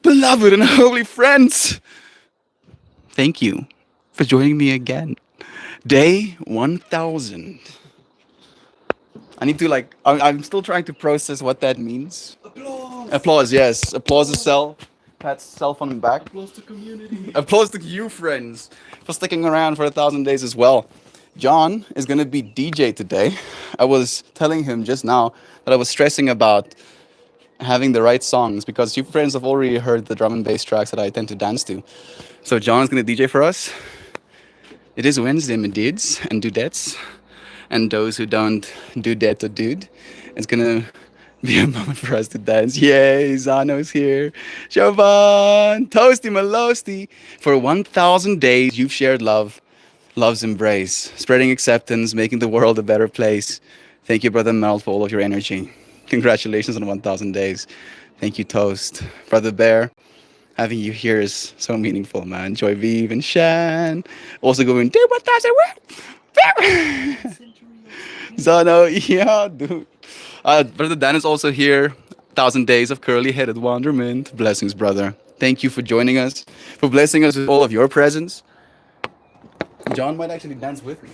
Beloved and holy friends, thank you for joining me again. Day 1000. I need to like, I'm still trying to process what that means. Applause! Applause, yes. Applause to self. Pat self on the back. Applause to community. Applause to you, friends, for sticking around for 1,000 days as well. John is going to be DJ today. I was telling him just now that I was stressing about having the right songs because you friends have already heard the drum and bass tracks that I tend to dance to. So John's going to DJ for us. It is Wednesday, my dudes and dudettes, and those who don't do that or dude. It's gonna be a moment for us to dance. Yay, Zano's here. Jovan, Toasty Malosty. For 1,000 days, you've shared love, love's embrace, spreading acceptance, making the world a better place. Thank you, Brother Mel, for all of your energy. Congratulations on 1,000 days. Thank you, Toast. Brother Bear, having you here is so meaningful, man. Joy Vive and Shan. Also going, dude, 1,000 what? Zano, yeah, dude. Brother Dan is also here. 1,000 days of curly-headed wonderment. Blessings, brother. Thank you for joining us, for blessing us with all of your presence. John might actually dance with me.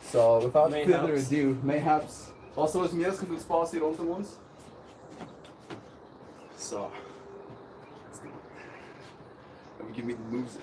So, without further ado, mayhaps. Also, is meer genoeg spasie rondom ons. So, let me give me the moves.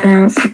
Face.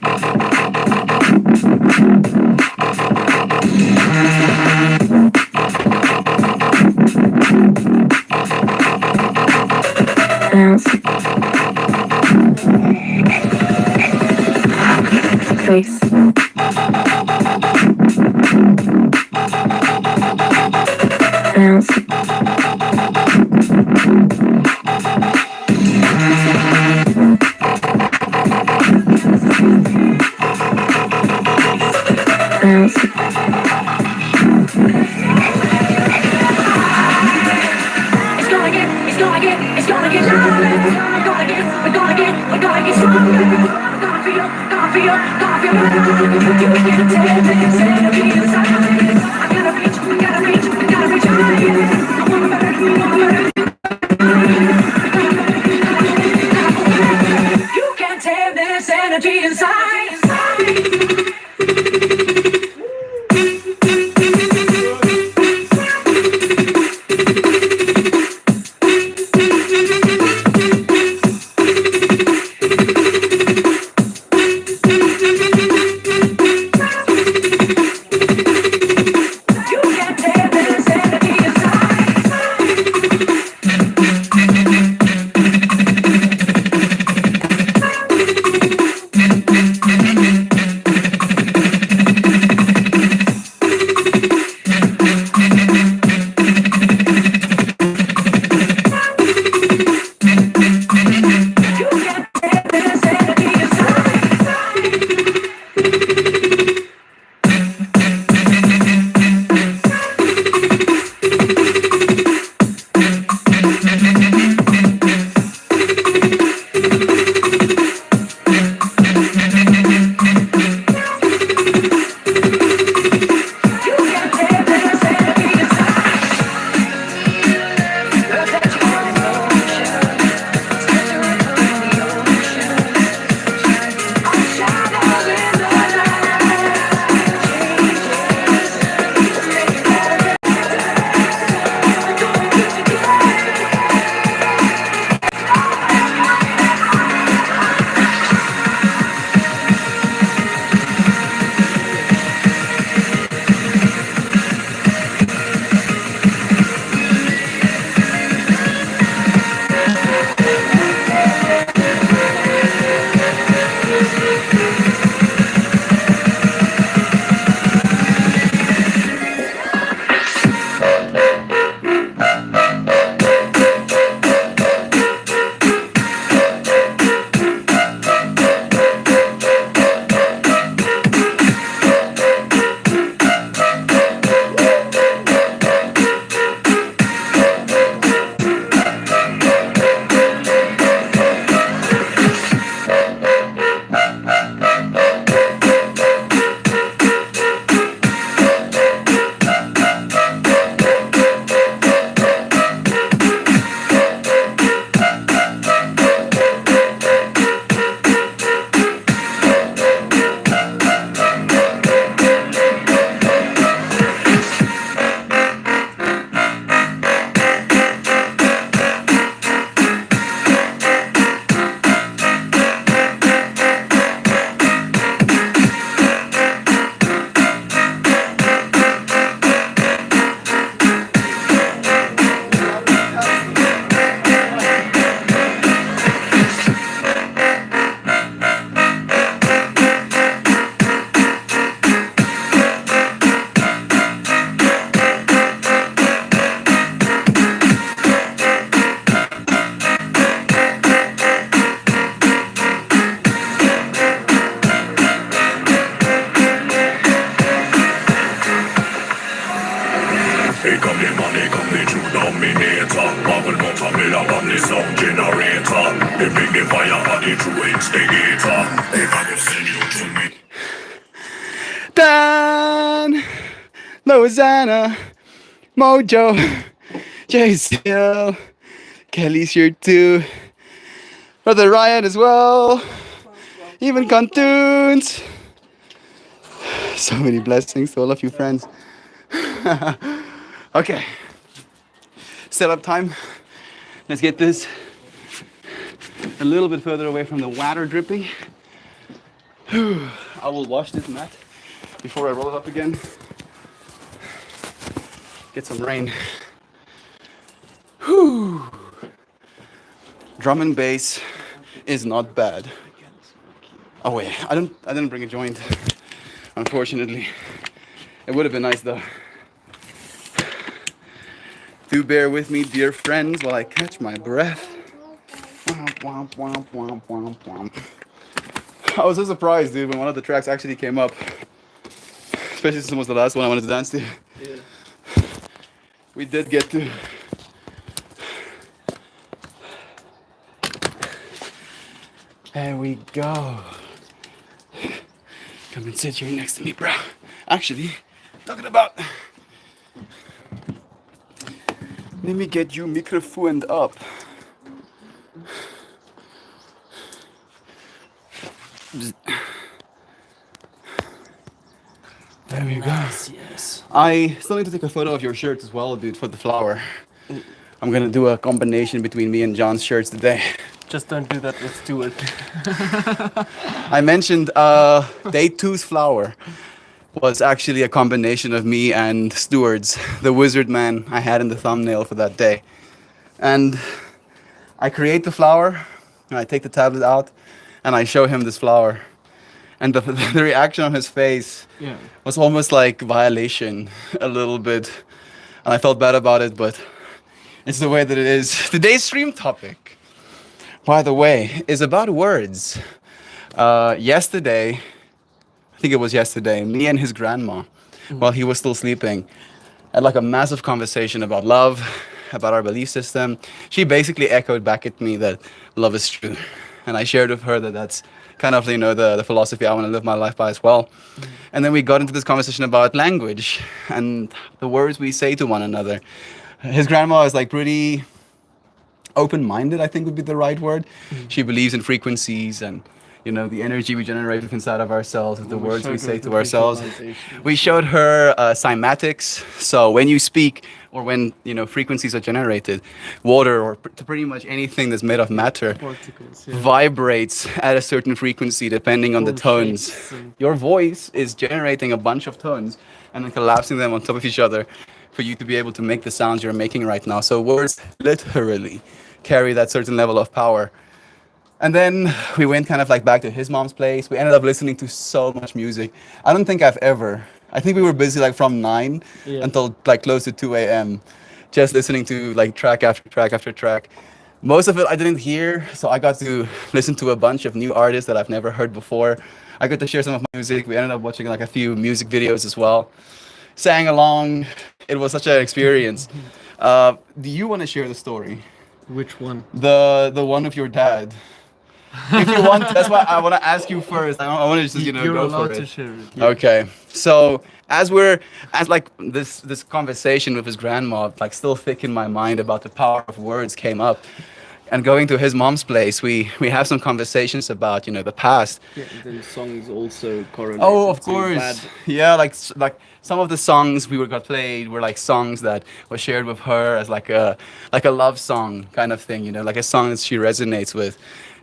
Dan, Lozana, Mojo, JCL, Kelly's here too. Brother Ryan as well. Even Contoons. So many blessings to all of you friends. Okay. Setup time. Let's get this a little bit further away from the water dripping. I will wash this mat before I roll it up again. Get some rain. Whew. Drum and bass is not bad. Oh wait, I didn't bring a joint, unfortunately. It would have been nice though. Do bear with me, dear friends, while I catch my breath. Womp, womp, womp, womp, womp. I was so surprised, dude, when one of the tracks actually came up. Especially since it was the last one I wanted to dance to. Yeah. We did get to. There we go. Come and sit here next to me, bro. Actually, talking about. Let me get you microphoned up. There we go. Yes. I still need to take a photo of your shirt as well, dude, for the flower. I'm gonna do a combination between me and John's shirts today. Just don't do that with Stuart. I mentioned Day 2's flower was actually a combination of me and Stuart's, the wizard man I had in the thumbnail for that day. And I create the flower, and I take the tablet out, and I show him this flower. And the reaction on his face Yeah. was almost like violation, a little bit. And I felt bad about it, but it's the way that it is. Today's stream topic, by the way, is about words. Yesterday, I think it was yesterday, me and his grandma, while he was still sleeping, had like a massive conversation about love, about our belief system. She basically echoed back at me that love is true. And I shared with her that that's kind of, you know, the philosophy I want to live my life by as well. And then we got into this conversation about language and the words we say to one another. His grandma is like pretty open-minded, I think would be the right word. She believes in frequencies and, you know, the energy we generate inside of ourselves, with the words we say to ourselves. We showed her cymatics. So when you speak or when, you know, frequencies are generated, water or pretty much anything that's made of matter Particles, yeah. vibrates at a certain frequency depending on the Form tones. shapes and- Your voice is generating a bunch of tones and then collapsing them on top of each other for you to be able to make the sounds you're making right now. So words literally carry that certain level of power. And then we went kind of like back to his mom's place. We ended up listening to so much music. I don't think I think we were busy like from 9 Yeah. until like close to 2 a.m. just listening to like track after track after track. Most of it I didn't hear, so I got to listen to a bunch of new artists that I've never heard before. I got to share some of my music. We ended up watching like a few music videos as well. Sang along. It was such an experience. Do you want to share the story? Which one? The one of your dad. If you want, that's why I want to ask you first. I want to just, you know, You're go allowed for to it. share it. Yeah. Okay. So as like this conversation with his grandma, like still thick in my mind about the power of words came up. And going to his mom's place, we have some conversations about, you know, the past. Yeah, and then songs also correlate. Oh, of course. Yeah, like some of the songs we got played were like songs that were shared with her as like a love song kind of thing, you know, like a song that she resonates with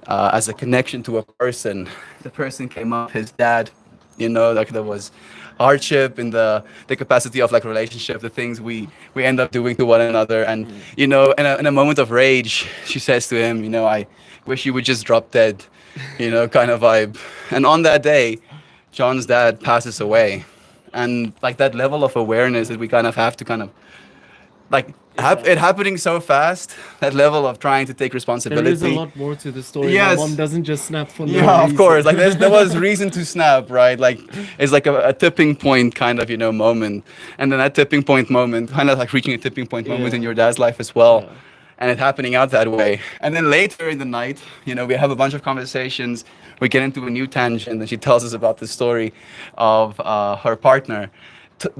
as a connection to a person. The person came up, his dad, you know, like there was hardship in the capacity of like relationship, the things we end up doing to one another. And, you know, in a moment of rage, she says to him, you know, I wish you would just drop dead, you know, kind of vibe. And on that day, John's dad passes away. And like that level of awareness that we kind of have to kind of like it happening so fast, that level of trying to take responsibility. There is a lot more to the story. Yes. My mom doesn't just snap for no Yeah, of reason. course. Like there was reason to snap, right? Like it's like a tipping point kind of, you know, moment. And then that tipping point moment, kind of like reaching a tipping point moment Yeah. in your dad's life as well. Yeah. And it happening out that way. And then later in the night, you know, we have a bunch of conversations. We get into a new tangent, and she tells us about the story of her partner,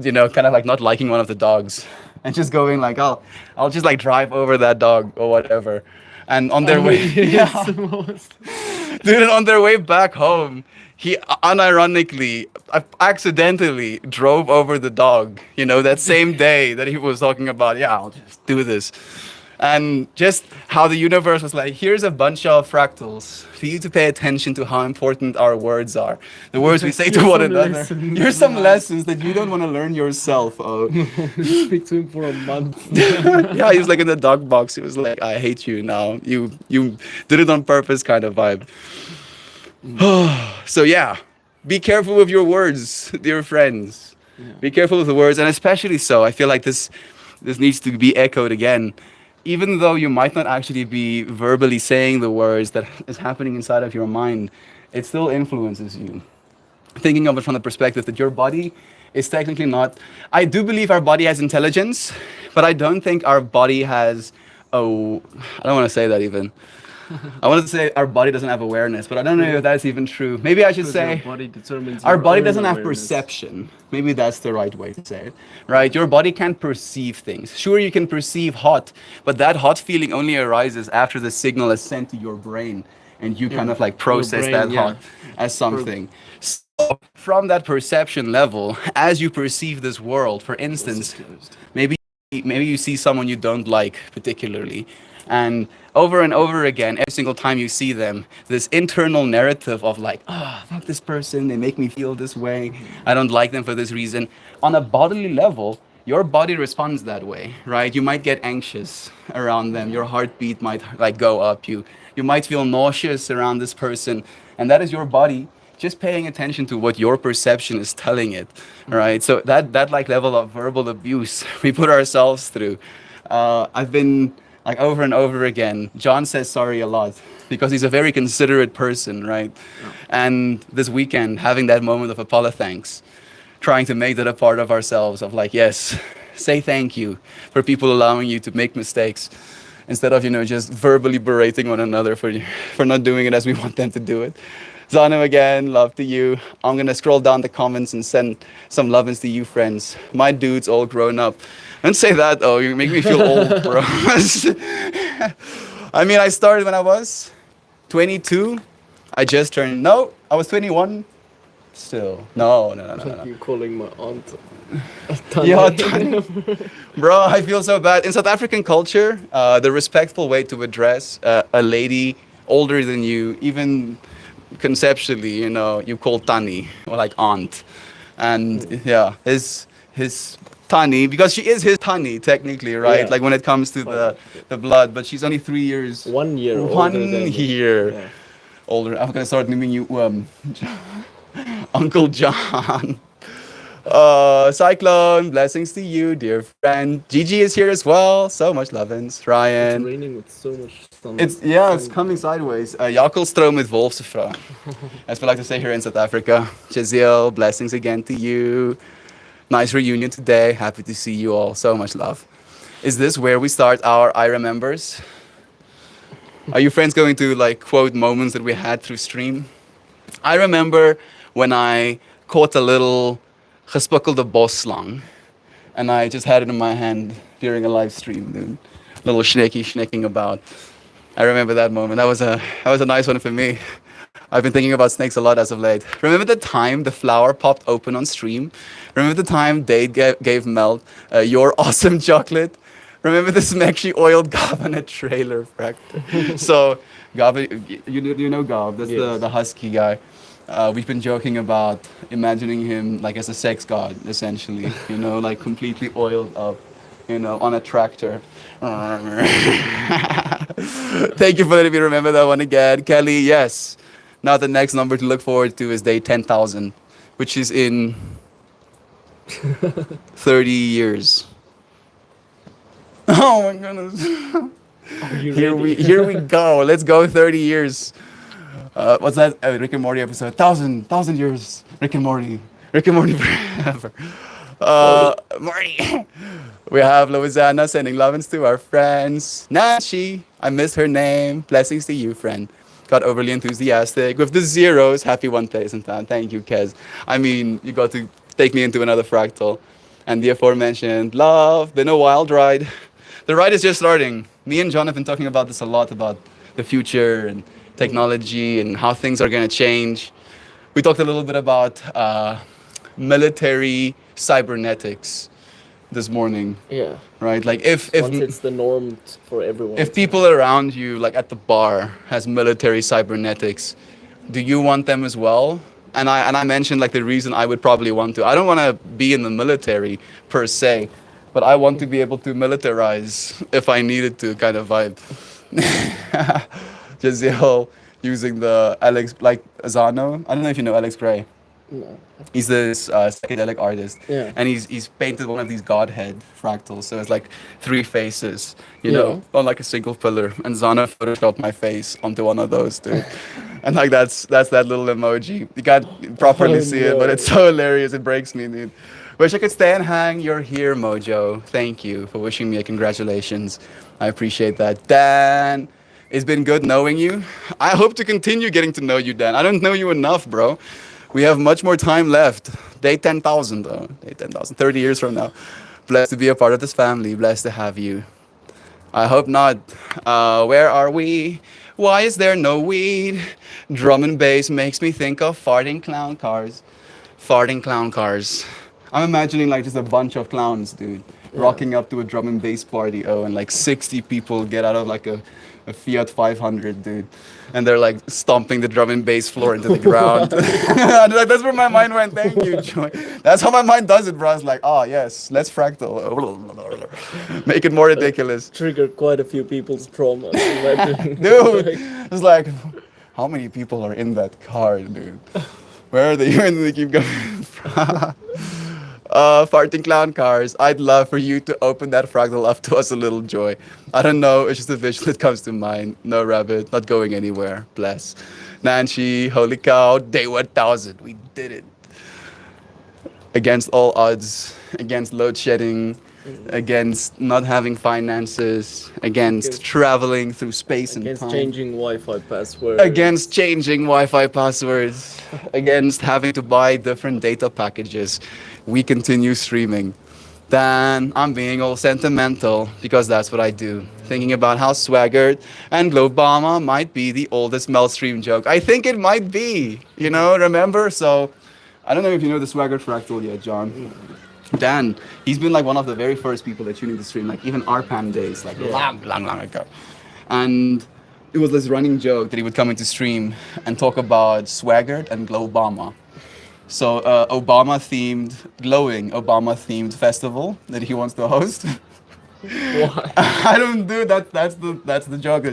you know, kind of like not liking one of the dogs. And just going like, I'll just like drive over that dog or whatever. And on their way, Yes, yeah. most. Dude, and on their way back home, he unironically, accidentally drove over the dog, you know, that same day that he was talking about, yeah, I'll just do this. And just how the universe was like, here's a bunch of fractals for you to pay attention to how important our words are. The words we say to Here's one some another. lessons. Here's some lessons that you don't want to learn yourself. Oh. Speak to him for a month. Yeah, he was like in the dog box. He was like, I hate you now. You did it on purpose kind of vibe. So yeah, be careful with your words, dear friends. Be careful with the words, and especially so, I feel like this needs to be echoed again. Even though you might not actually be verbally saying the words that is happening inside of your mind, it still influences you. Thinking of it from the perspective that your body is technically not. I do believe our body has intelligence, but I don't think our body has. Oh, I don't want to say that even. I wanted to say our body doesn't have awareness, but I don't know if that's even true. Maybe I should Because say your body determines our your body own doesn't have awareness. perception. Maybe that's the right way to say it, right? Your body can't perceive things. Sure, you can perceive hot, but that hot feeling only arises after the signal is sent to your brain, and you kind of like process brain, that yeah. hot as something. So from that perception level, as you perceive this world, for instance, maybe you see someone you don't like particularly, and over again, every single time you see them, this internal narrative of like, fuck this person, they make me feel this way, I don't like them for this reason. On a bodily level, your body responds that way, right? You might get anxious around them, your heartbeat might like go up, you might feel nauseous around this person, and that is your body just paying attention to what your perception is telling it, right? So that like level of verbal abuse we put ourselves through. I've been like over and over again. John says sorry a lot because he's a very considerate person, right? And this weekend, having that moment of Apollo thanks, trying to make that a part of ourselves of like, yes, say thank you for people allowing you to make mistakes instead of, just verbally berating one another for not doing it as we want them to do it. Zanu again, love to you. I'm gonna scroll down the comments and send some lovin's to you, friends. My dude's all grown up. Don't say that though, you make me feel old, bro. I mean, I started when I was 22. I just turned, no, I was 21 still. No. You calling my aunt? Yeah, bro, I feel so bad. In South African culture, the respectful way to address a lady older than you, even conceptually, you call Tani or like aunt. And yeah, his Tani, because she is his Tani technically, right? Yeah. Like when it comes to the blood, but she's only 3 years. 1 year older One than me. year Yeah. older. I'm gonna start naming you Uncle John. Cyclone, blessings to you, dear friend. Gigi is here as well. So much lovin's. It's Ryan. raining with so much sun. It's coming sideways. Jakelstroom met Wolfsevrouw, as we like to say here in South Africa. Jaziel, blessings again to you. Nice reunion today. Happy to see you all. So much love. Is this where we start our I remembers? Are you friends going to like quote moments that we had through stream? I remember when I caught a little gespikkelde bosslang, and I just had it in my hand during a live stream, dude. Little snacking about. I remember that moment. That was a nice one for me. I've been thinking about snakes a lot as of late. Remember the time the flower popped open on stream? Remember the time Dade gave Mel your awesome chocolate? Remember the smack she oiled Gav on a trailer fractor? So Gav, you know Gav, that's Yes. the husky guy. We've been joking about imagining him like as a sex god, essentially. Like completely oiled up, on a tractor. Thank you for letting me remember that one again. Kelly, yes. Now the next number to look forward to is day 10,000, which is in 30 years. Oh my goodness. Are you Here ready? we go. Let's go 30 years. What's that? Rick and Morty episode. 1,000 years. Rick and Morty forever. Morty. We have Louisiana sending lovin's to our friends. Nancy, I missed her name. Blessings to you, friend. Got overly enthusiastic with the zeros. Happy 1,000 time. Thank you, Kez. I mean, you got to take me into another fractal. And the aforementioned love, been a wild ride. The ride is just starting. Me and John have been talking about this a lot, about the future and technology and how things are going to change. We talked a little bit about military cybernetics. this morning, Yeah. right? Like if Once it's the norm for everyone. if people around you, like at the bar, has military cybernetics, do you want them as well? And I mentioned like the reason I would probably want to. I don't want to be in the military per se, but I want to be able to militarize if I needed to, kind of vibe. Jaziel using the Alex, like Zano. I don't know if you know Alex Gray. No. He's this psychedelic artist, Yeah. and he's painted one of these godhead fractals. So it's like three faces, you Yeah. know, on like a single pillar. And Zana photoshopped my face onto one of those, dude. And like that's that little emoji. You can't properly Oh, see it, but no. it's so hilarious. It breaks me, dude. Wish I could stay and hang. You're here, Mojo. Thank you for wishing me a congratulations. I appreciate that, Dan. It's been good knowing you. I hope to continue getting to know you, Dan. I don't know you enough, bro. We have much more time left. Day 10,000, though. Day 10,000, 30 years from now. Blessed to be a part of this family. Blessed to have you. I hope not. Where are we? Why is there no weed? Drum and bass makes me think of farting clown cars. Farting clown cars. I'm imagining like just a bunch of clowns, dude, rocking up to a drum and bass party. Oh, and like 60 people get out of like a Fiat 500, dude, and they're like stomping the drum and bass floor into the ground. Like, that's where my mind went. Thank you, Joy. That's how my mind does it, bro. It's like, oh yes, let's fractal, make it more ridiculous, Triggered quite a few people's trauma. Imagine. dude. Like, It's like, how many people are in that car, dude? Where are they? And they keep going. Farting clown cars. I'd love for you to open that fractal up to us a little, Joy. I don't know. It's just a visual that comes to mind. No rabbit, not going anywhere. Bless. Nancy, holy cow, day 1000. We did it. Against all odds, against load shedding, against not having finances, against traveling through space and against time. changing Wi-Fi passwords. Against changing Wi-Fi passwords, against having to buy different data packages, we continue streaming. Then I'm being all sentimental because that's what I do. Thinking about how Swaggered and Globama might be the oldest Melstream joke. I think it might be, you know, remember? So I don't know if you know the Swaggered Fractal yet, John. Dan, he's been like one of the very first people that tuned into stream, like even RPAM days, like long ago. And it was this running joke that he would come into stream and talk about Swaggered and Globama. So glowing Obama-themed festival that he wants to host. Why? I don't do that. That's the joke.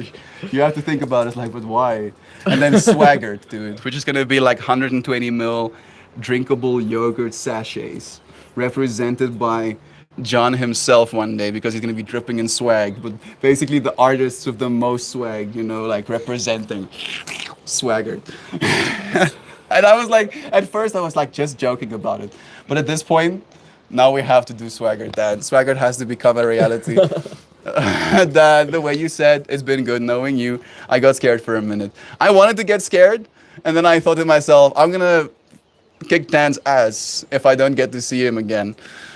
You have to think about it. Like, but why? And then Swaggered, dude, which is gonna be like 120 ml drinkable yogurt sachets, represented by John himself one day because he's gonna be dripping in swag. But basically, the artists with the most swag, you know, like representing Swaggered. And I was like, at first I was like just joking about it, but at this point, now we have to do Swaggered, Dad. Swaggered has to become a reality. Dad, the way you said, it's been good knowing you. I got scared for a minute. I wanted to get scared, and then I thought to myself, I'm gonna kick Dan's ass if I don't get to see him again.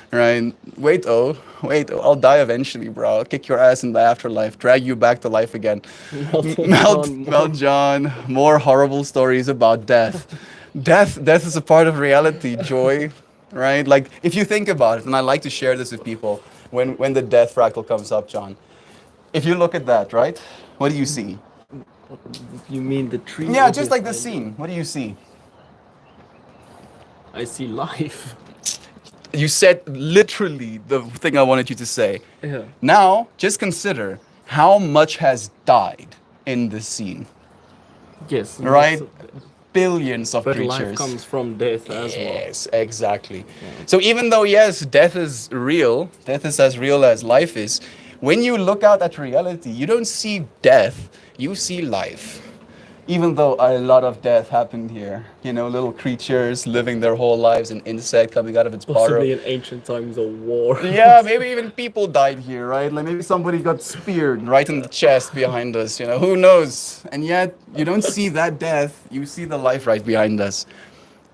Right? Wait, I'll die eventually, bro. I'll kick your ass in the afterlife, drag you back to life again. Melt John, more horrible stories about death. Death is a part of reality, Joy. Right? Like, if you think about it, and I like to share this with people, when the death fractal comes up, John, if you look at that, right? What do you see? You mean the tree? Yeah, just like the scene. What do you see? I see life. You said literally the thing I wanted you to say. Yeah. Now, just consider how much has died in this scene, Yes. right? lots of- Billions of But creatures. life comes from death as well. Yes, exactly. So even though, yes, death is real, death is as real as life is, when you look out at reality, you don't see death, you see life. Even though a lot of death happened here, you know, little creatures living their whole lives, an insect coming out of its burrow. Possibly in ancient times of war. Yeah, maybe even people died here, right? Like maybe somebody got speared right in the chest behind us, you know, who knows? And yet, you don't see that death, you see the life right behind us.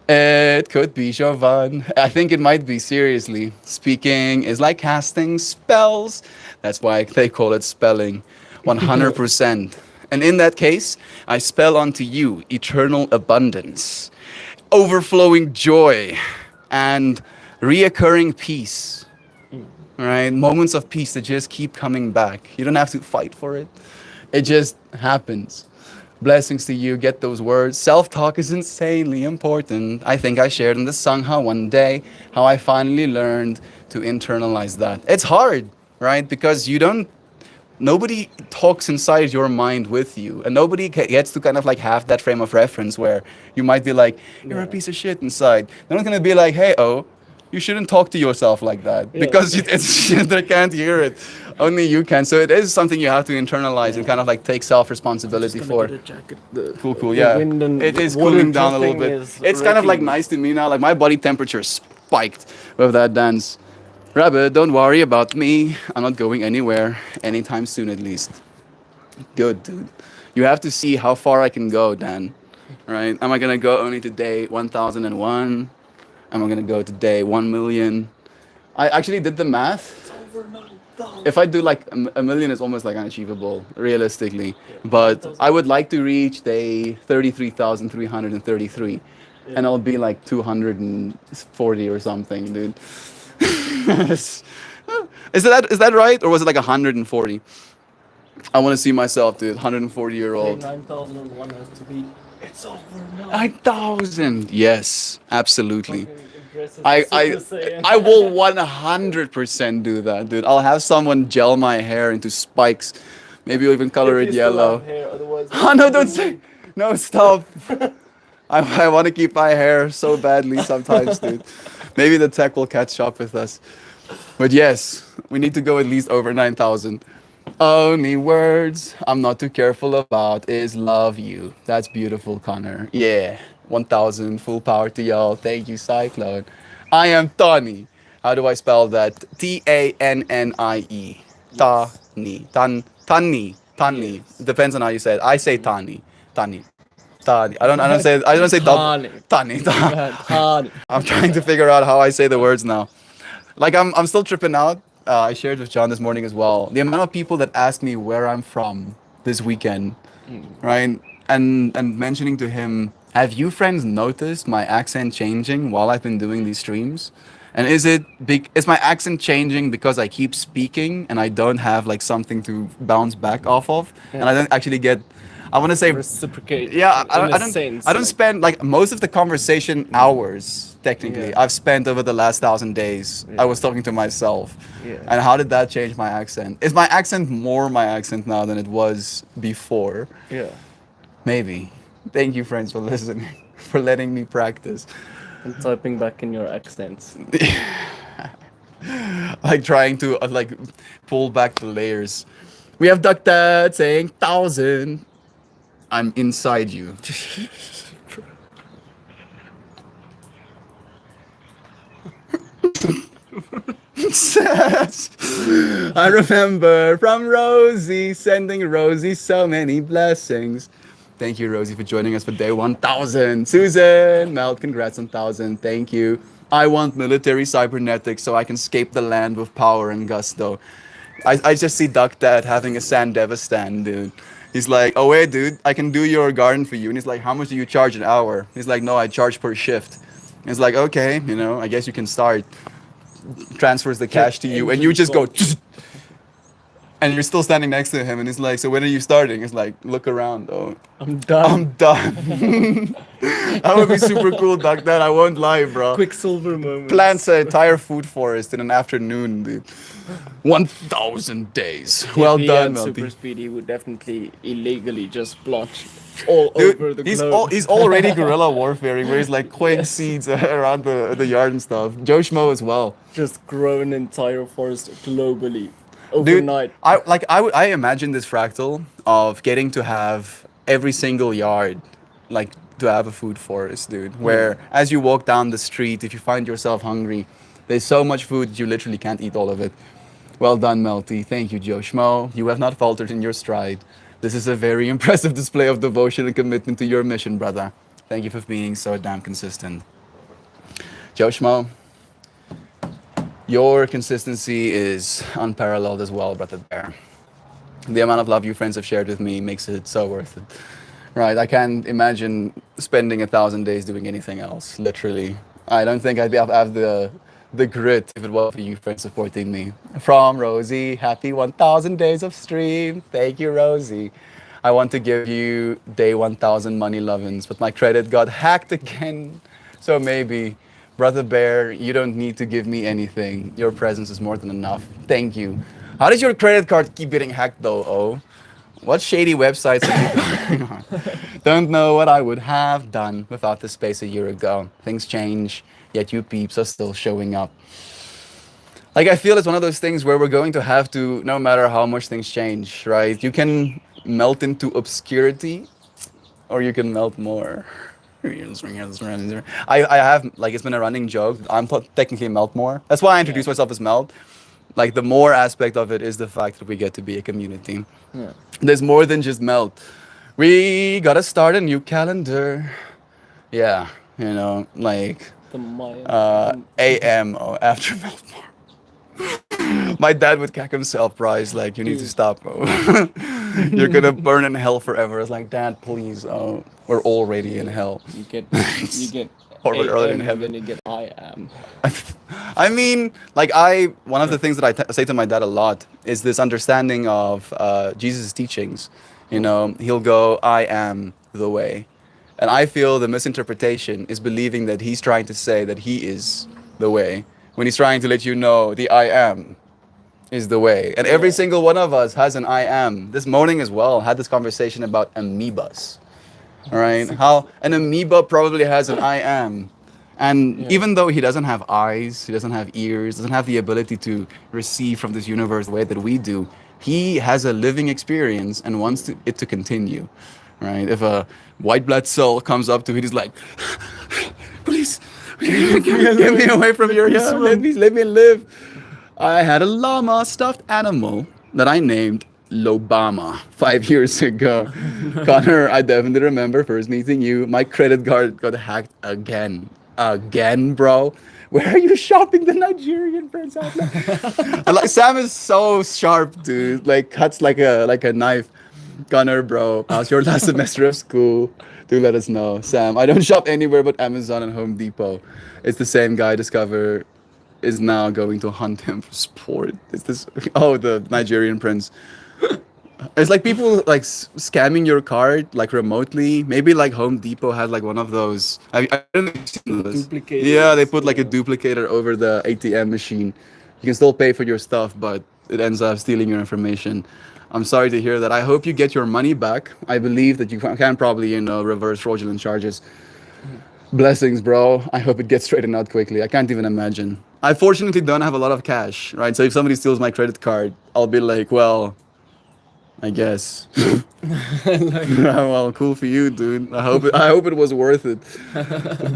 It could be Jovan. I think it might be, seriously. Speaking is like casting spells. That's why they call it spelling. 100%. And in that case, I spell unto you eternal abundance, overflowing joy, and reoccurring peace. right? Moments of peace that just keep coming back. You don't have to fight for it. It just happens. Blessings to you. Get those words. Self-talk is insanely important. I think I shared in the Sangha one day how I finally learned to internalize that. It's hard, right? Because you don't nobody talks inside your mind with you, and nobody gets to kind of like have that frame of reference where you might be like, you're a Yeah. piece of shit inside. They're not gonna be like, hey, oh, you shouldn't talk to yourself like that, Yeah. because they can't hear it. Only you can. So it is something you have to internalize and kind of like take self-responsibility Just for. gonna get a jacket. The, Cool, the yeah. wind and It is water cooling down a little dripping bit. is It's kind of like wrecking me. nice to me now. Like my body temperature spiked with that dance. Rabbit, don't worry about me. I'm not going anywhere anytime soon, at least. Good, dude. You have to see how far I can go, Dan. Right? Am I gonna go only to day 1001? Am I gonna go to day 1 million? I actually did the math. If I do like a million, is almost like unachievable, realistically. But I would like to reach day 33,333, and I'll be like 240 or something, dude. Is that right, or was it like 140? I want to see myself, dude. 140-year-old. 9,001 has to be. It's over now. 9,000. Yes, absolutely. Fucking impressive I Super I Saiyan. I will 100% do that, dude. I'll have someone gel my hair into spikes. Maybe even color If it you still yellow. have hair, otherwise Oh no, don't say. No, stop. I want to keep my hair so badly sometimes, dude. Maybe the tech will catch up with us. But yes, we need to go at least over 9,000. Only words I'm not too careful about is love you. That's beautiful, Connor. Yeah. 1,000, full power to y'all. Thank you, Cyclone. I am Tani. How do I spell that? Tannie. Tani. Tani. Yes. Depends on how you say it. I say Tani. Tani. Tani. I don't say double. Tani. Tani. Tani. I'm trying to figure out how I say the words now. Like I'm still tripping out. I shared with John this morning as well. The amount of people that asked me where I'm from this weekend, right? And mentioning to him, have you friends noticed my accent changing while I've been doing these streams? And is my accent changing because I keep speaking and I don't have like something to bounce back off of, and I don't actually get. I want to say Reciprocate. yeah, in a sense, I don't like- spend like most of the conversation hours technically Yeah. I've spent over the last 1,000 days. I Yeah. was talking to myself. Yeah. And how did that change my accent? Is my accent more my accent now than it was before? Yeah. Maybe. Thank you, friends, for listening, for letting me practice. And typing back in your accents. Like trying to like pull back the layers. We have Duck Dad saying 1,000. I'm inside you. I remember from Rosie, sending Rosie so many blessings. Thank you, Rosie, for joining us for day 1,000. Susan, Mel, congrats on 1,000. Thank you. I want military cybernetics so I can escape the land with power and gusto. I just see Duck Dad having a Sandeva stand, dude. He's like, oh wait, dude, I can do your garden for you. And he's like, how much do you charge an hour? He's like, no, I charge per shift. And it's like, okay, I guess you can start. Transfers the cash to you, and you just go, and you're still standing next to him, and he's like, so when are you starting? It's like, look around, though. I'm done. I'm done. That would be super cool, Duck Dad. I won't lie, bro. Quicksilver moment. Plants an entire food forest in an afternoon, dude. 1,000 days. Well done, Super Melty. Speedy would definitely illegally just blotch all Dude, over the he's globe. he's already guerrilla warfaring, where he's like quitting seeds around the yard and stuff. Joe Schmo as well. Just grow an entire forest globally Dude, overnight. I imagine this fractal of getting to have every single yard, like to have a food forest, dude. Where as you walk down the street, if you find yourself hungry, there's so much food that you literally can't eat all of it. Well done, Melty. Thank you, Joe Schmo. You have not faltered in your stride. This is a very impressive display of devotion and commitment to your mission, brother. Thank you for being so damn consistent. Joe Schmo, your consistency is unparalleled as well, brother bear. The amount of love you friends have shared with me makes it so worth it. Right, I can't imagine spending 1,000 days doing anything else, literally. I don't think I'd have the the grit if it wasn't for you friends supporting me. From Rosie, happy 1,000 days of stream. Thank you, Rosie. I want to give you day 1,000 money lovin's, but my credit got hacked again. So maybe, Brother Bear, you don't need to give me anything. Your presence is more than enough. Thank you. How does your credit card keep getting hacked though, oh? What shady websites are you going on? Don't know what I would have done without the space a year ago. Things change, yet you peeps are still showing up. Like, I feel it's one of those things where we're going to have to, no matter how much things change, right? You can melt into obscurity, or you can melt more. I have, like, it's been a running joke. I'm technically Melt more. That's why I introduce myself as Melt. Like, the more aspect of it is the fact that we get to be a community. Yeah. There's more than just Melt. We gotta start a new calendar. Yeah, you know, like The Mayan. AM after Meltmore. My dad would cack himself, Bryce, like, you need to stop. Oh. You're gonna burn in hell forever. It's like, Dad, please. Oh, we're already in hell. You get Or we're already in AM, heaven. and then you get I am. I mean, like, one of the things that I say to my dad a lot is this understanding of Jesus' teachings. You know, he'll go, I am the way. And I feel the misinterpretation is believing that he's trying to say that he is the way, when he's trying to let you know the I am is the way. And every single one of us has an I am. This morning as well, had this conversation about amoebas. All right, how an amoeba probably has an I am. And even though he doesn't have eyes, he doesn't have ears, doesn't have the ability to receive from this universe the way that we do, he has a living experience and wants it to continue, right? If a white blood cell comes up to it, he's like, please, get me away from your, let me live. I had a llama stuffed animal that I named Lobama 5 years ago. Connor, I definitely remember first meeting you. My credit card got hacked again. Again, bro. Where are you shopping the Nigerian Prince outlet? Like, Sam is so sharp, dude. Like, cuts like a knife. Connor, bro, how's your last semester of school? Do let us know. Sam, I don't shop anywhere but Amazon and Home Depot. It's the same guy Discover is now going to hunt him for sport. It's this, oh, the Nigerian Prince. It's like people like scamming your card like remotely. Maybe like Home Depot had like one of those. I don't know if you've seen this. Duplicators, Yeah, they put like a duplicator over the ATM machine. You can still pay for your stuff, but it ends up stealing your information. I'm sorry to hear that. I hope you get your money back. I believe that you can probably, you know, reverse fraudulent charges. Blessings, bro. I hope it gets straightened out quickly. I can't even imagine. I fortunately don't have a lot of cash, right? So if somebody steals my credit card, I'll be like, well, I guess. Well, cool for you, dude. I hope it was worth it.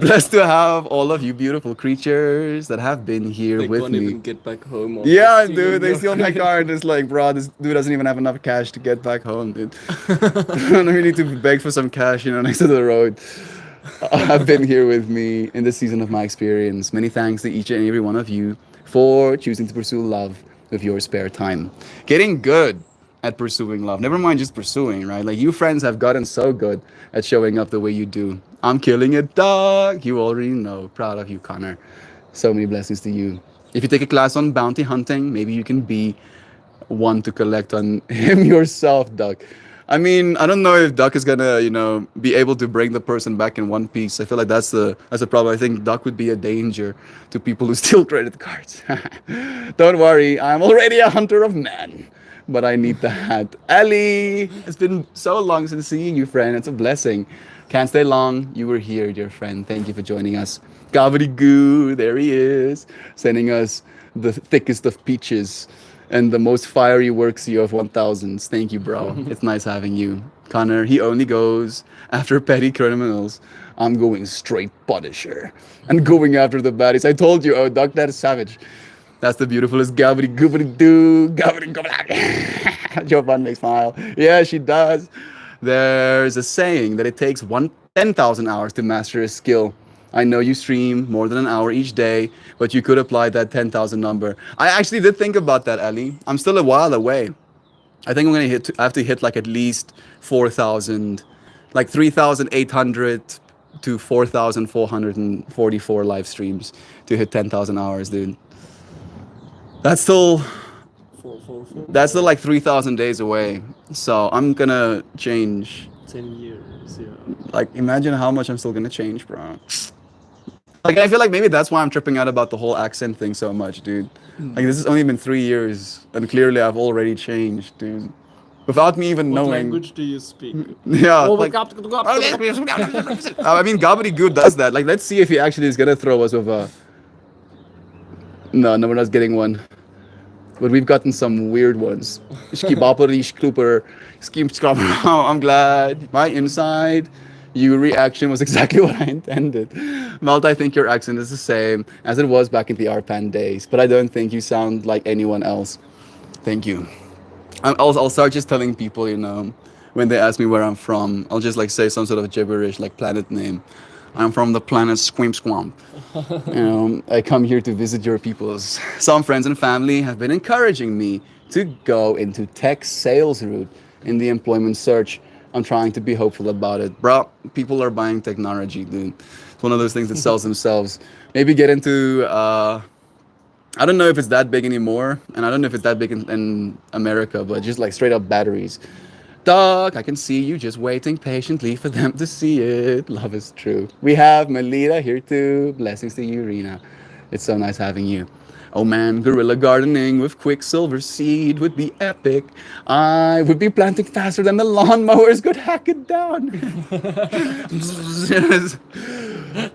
Blessed to have all of you beautiful creatures that have been here They with can't me. even get back home. after Yeah, stealing dude, they your steal my credit card. It's like, bro, this dude doesn't even have enough cash to get back home, dude. We need to beg for some cash, you know, next to the road. Have been here with me in this season of my experience. Many thanks to each and every one of you for choosing to pursue love with your spare time. Getting good at pursuing love. Never mind just pursuing, right? Like, you friends have gotten so good at showing up the way you do. I'm killing it, dog. You already know. Proud of you, Connor. So many blessings to you. If you take a class on bounty hunting, maybe you can be one to collect on him yourself, Duck. I mean, I don't know if Duck is gonna, you know, be able to bring the person back in one piece. I feel like that's a problem. I think Duck would be a danger to people who steal credit cards. Don't worry, I'm already a hunter of men, but I need that. Ali, it's been so long since seeing you, friend. It's a blessing. Can't stay long. You were here, dear friend. Thank you for joining us. Goo, there he is, sending us the thickest of peaches and the most fiery worksy of 1000s. Thank you, bro. It's nice having you. Connor, he only goes after petty criminals. I'm going straight Punisher and going after the baddies. I told you, oh, Duck, that is savage. That's the beautifulest gobbity-doo, gobbity-gobbity. Jovan makes smile. Yeah, she does. There's a saying that it takes 10,000 hours to master a skill. I know you stream more than an hour each day, but you could apply that 10,000 number. I actually did think about that, Ali. I'm still a while away. I think I'm gonna I have to hit like at least 4,000, like 3,800 to 4,444 live streams to hit 10,000 hours, dude. That's still 444. that's still like 3,000 days away. So I'm gonna change. 10 years, yeah. Like, imagine how much I'm still gonna change, bro. Like, I feel like maybe that's why I'm tripping out about the whole accent thing so much, dude. Like, this has only been 3 years, and clearly I've already changed, dude. Without me even What knowing. language do you speak? Yeah. Oh, Like, I I mean, Gobbledygook does that. Like, let's see if he actually is gonna throw us with a. No, we're not getting one. But we've gotten some weird ones. I'm glad. My inside, your reaction was exactly what I intended. Malt, I think your accent is the same as it was back in the Arpan days, but I don't think you sound like anyone else. Thank you. I'll start just telling people, when they ask me where I'm from, I'll just like say some sort of gibberish, like planet name. I'm from the planet Squim Squamp. I come here to visit your peoples. Some friends and family have been encouraging me to go into tech sales route in the employment search. I'm trying to be hopeful about it. Bro, people are buying technology, dude. It's one of those things that sells themselves. Maybe get into, I don't know if it's that big anymore, and I don't know if it's that big in America, but just like straight up batteries. Dog, I can see you just waiting patiently for them to see it. Love is true. We have Melita here too. Blessings to you, Rena. It's so nice having you. Oh man, guerrilla gardening with quicksilver seed would be epic. I would be planting faster than the lawnmowers could hack it down.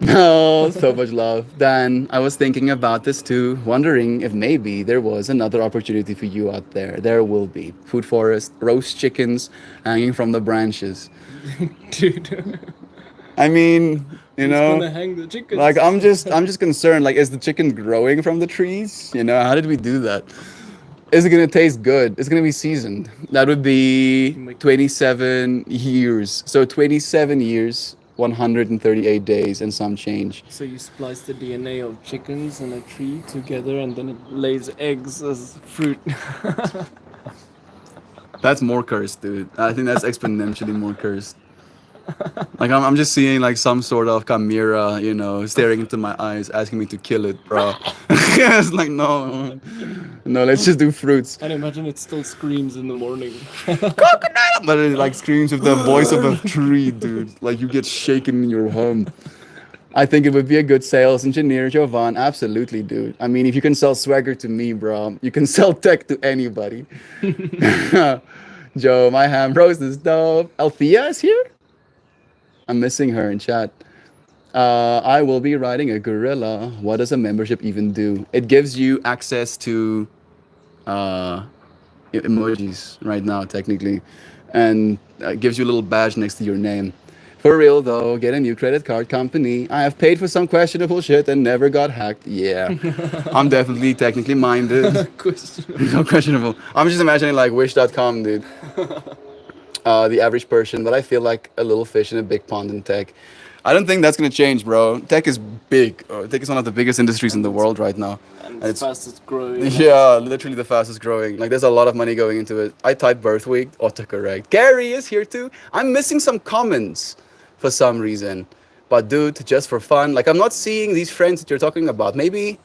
No, so much love. Dan, I was thinking about this too, wondering if maybe there was another opportunity for you out there. There will be. Food forest, roast chickens hanging from the branches. Dude, I mean, who's gonna hang the chickens? like I'm just concerned. Like, is the chicken growing from the trees? How did we do that? Is it gonna taste good? It's gonna be seasoned. That would be 27 years. So 27 years, 138 days, and some change. So you splice the DNA of chickens and a tree together, and then it lays eggs as fruit. That's more cursed, dude. I think that's exponentially more cursed. Like I'm just seeing like some sort of chimera, staring into my eyes, asking me to kill it, bro. It's like no, let's just do fruits. And imagine it still screams in the morning. Crocodile! But it like screams with the voice of a tree, dude. Like you get shaken in your home. I think it would be a good sales engineer, Jovan. Absolutely, dude. I mean, if you can sell swagger to me, bro, you can sell tech to anybody. Joe, my ham roast is dope. Althea is here? I'm missing her in chat. I will be riding a gorilla. What does a membership even do? It gives you access to emojis right now, technically, and gives you a little badge next to your name. For real though, get a new credit card company. I have paid for some questionable shit and never got hacked. Yeah, I'm definitely technically minded. No questionable. I'm just imagining like Wish.com, dude. The average person, but I feel like a little fish in a big pond in tech. I don't think that's gonna change, bro. Tech is big. Tech is one of the biggest industries in the world right now. And it's fastest growing. Yeah, literally the fastest growing. Like there's a lot of money going into it. I typed birth week, autocorrect. Gary is here too. I'm missing some comments for some reason. But dude, just for fun, like I'm not seeing these friends that you're talking about. Maybe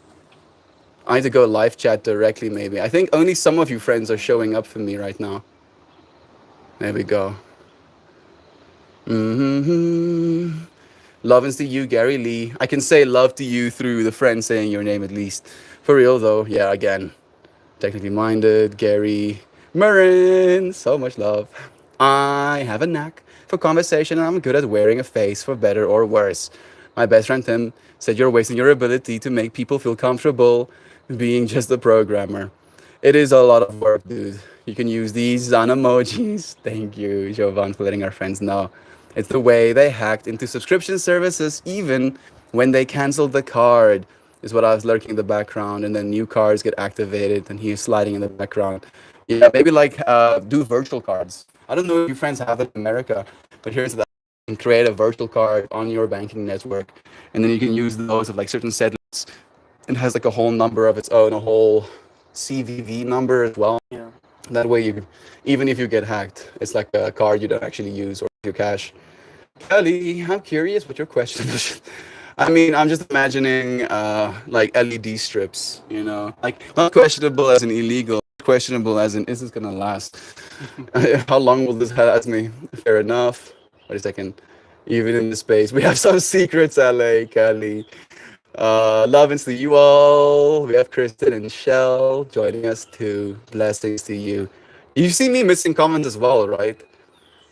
I need to go live chat directly, maybe. I think only some of you friends are showing up for me right now. There we go. Love is to you, Gary Lee. I can say love to you through the friend saying your name at least. For real though, yeah, again. Technically minded, Gary. Marin, so much love. I have a knack for conversation and I'm good at wearing a face for better or worse. My best friend Tim said you're wasting your ability to make people feel comfortable being just a programmer. It is a lot of work, dude. You can use these Zan emojis. Thank you, Jovan, for letting our friends know. It's the way they hacked into subscription services even when they canceled the card, is what I was lurking in the background, and then new cards get activated and he's sliding in the background. Yeah, maybe like do virtual cards. I don't know if your friends have it in America, but here's that. You can create a virtual card on your banking network, and then you can use those of like certain settlements. It has like a whole number of its own, a whole CVV number as well. Yeah. That way, even if you get hacked, it's like a card you don't actually use or your cash. Kelly, I'm curious what your question is. I mean, I'm just imagining like LED strips, you know, like not questionable as in illegal, questionable as in is this gonna last? How long will this last me? Fair enough. Wait a second. Even in the space, we have some secrets, LA, Kelly. Lovings to you all. We have Kristen and Shell joining us too. Blessings to you. You see me missing comments as well, right?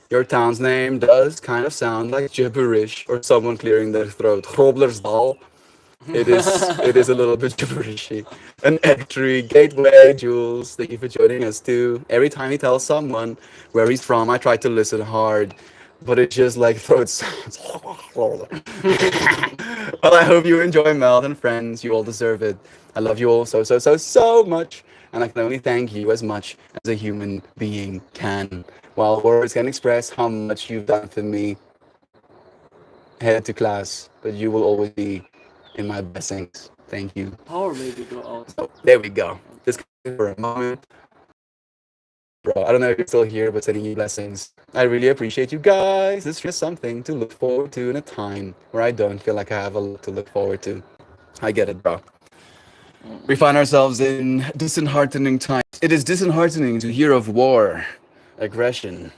Your town's name does kind of sound like gibberish or someone clearing their throat. Groblersdal. It is a little bit gibberishy. An egg tree, gateway, Jules. Thank you for joining us too. Every time he tells someone where he's from, I try to listen hard, but it just like throat sounds. Well, I hope you enjoy Mel and friends. You all deserve it. I love you all so much, and I can only thank you as much as a human being can. While words can express how much you've done for me, headed to class, but you will always be in my blessings. Thank you. Power maybe go out. So there we go. Just for a moment. Bro, I don't know if you're still here, but sending you blessings. I really appreciate you guys. It's just something to look forward to in a time where I don't feel like I have a lot to look forward to. I get it, bro. We find ourselves in disheartening times. It is disheartening to hear of war, aggression.